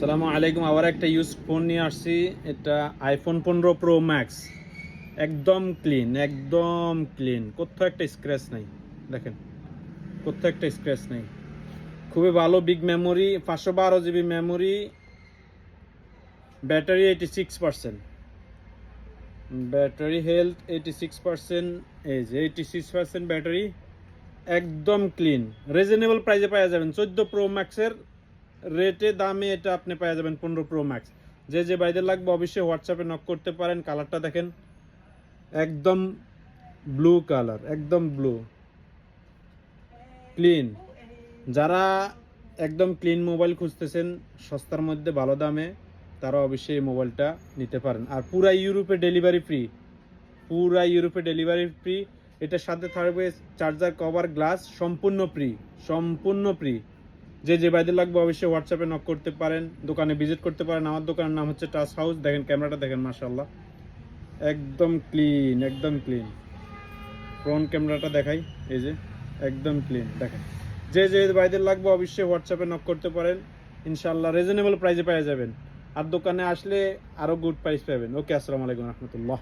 আসসালামু আলাইকুম। আবার একটা ইউজ ফোন নিয়ে আসছি। এটা আইফোন 15 প্রো ম্যাক্স। একদম ক্লিন, একদম ক্লিন, কোথাও একটা স্ক্র্যাচ নাই। দেখেন, কোথাও একটা স্ক্র্যাচ নেই। খুবই ভালো, big memory, 512 GB memory, battery 86%, battery health 86%, এই যে 86% ব্যাটারি। একদম ক্লিন, রিজনেবল প্রাইসে পাওয়া যাবেন। 14 প্রো ম্যাক্সের রেটে দামে এটা আপনি পাওয়া যাবেন 15 প্রো ম্যাক্স। যে যে বাইদের লাগবে অবশ্যই হোয়াটসঅ্যাপে নক করতে পারেন। কালারটা দেখেন, একদম ব্লু কালার, একদম ব্লু, ক্লিন। যারা একদম ক্লিন মোবাইল খুঁজতেছেন সস্তার মধ্যে ভালো দামে, তারা অবশ্যই এই মোবাইলটা নিতে পারেন। আর পুরা ইউরোপে ডেলিভারি ফ্রি, পুরা ইউরোপে ডেলিভারি ফ্রি। এটার সাথে থাকবে চার্জার, কভার, গ্লাস, সম্পূর্ণ ফ্রি, সম্পূর্ণ ফ্রি। যে যে বাইদের লাগবে অবশ্যই হোয়াটসঅ্যাপে নক করতে পারেন, দোকানে ভিজিট করতে পারেন। আমার দোকানের নাম হচ্ছে টাচ হাউস। দেখেন ক্যামেরাটা দেখেন, মাশাআল্লাহ, একদম ক্লিন, একদম ক্লিন। ফ্রন্ট ক্যামেরাটা দেখাই, এই যে একদম ক্লিন। দেখেন, যে যে বাইদের লাগবে অবশ্যই হোয়াটসঅ্যাপে নক করতে পারেন। ইনশাআল্লাহ রিজনেবল প্রাইসে পেয়ে যাবেন। আর দোকানে আসলে আরও গুড প্রাইস পাবেন। ওকে, আসসালামু আলাইকুম রহমতুল্লাহ।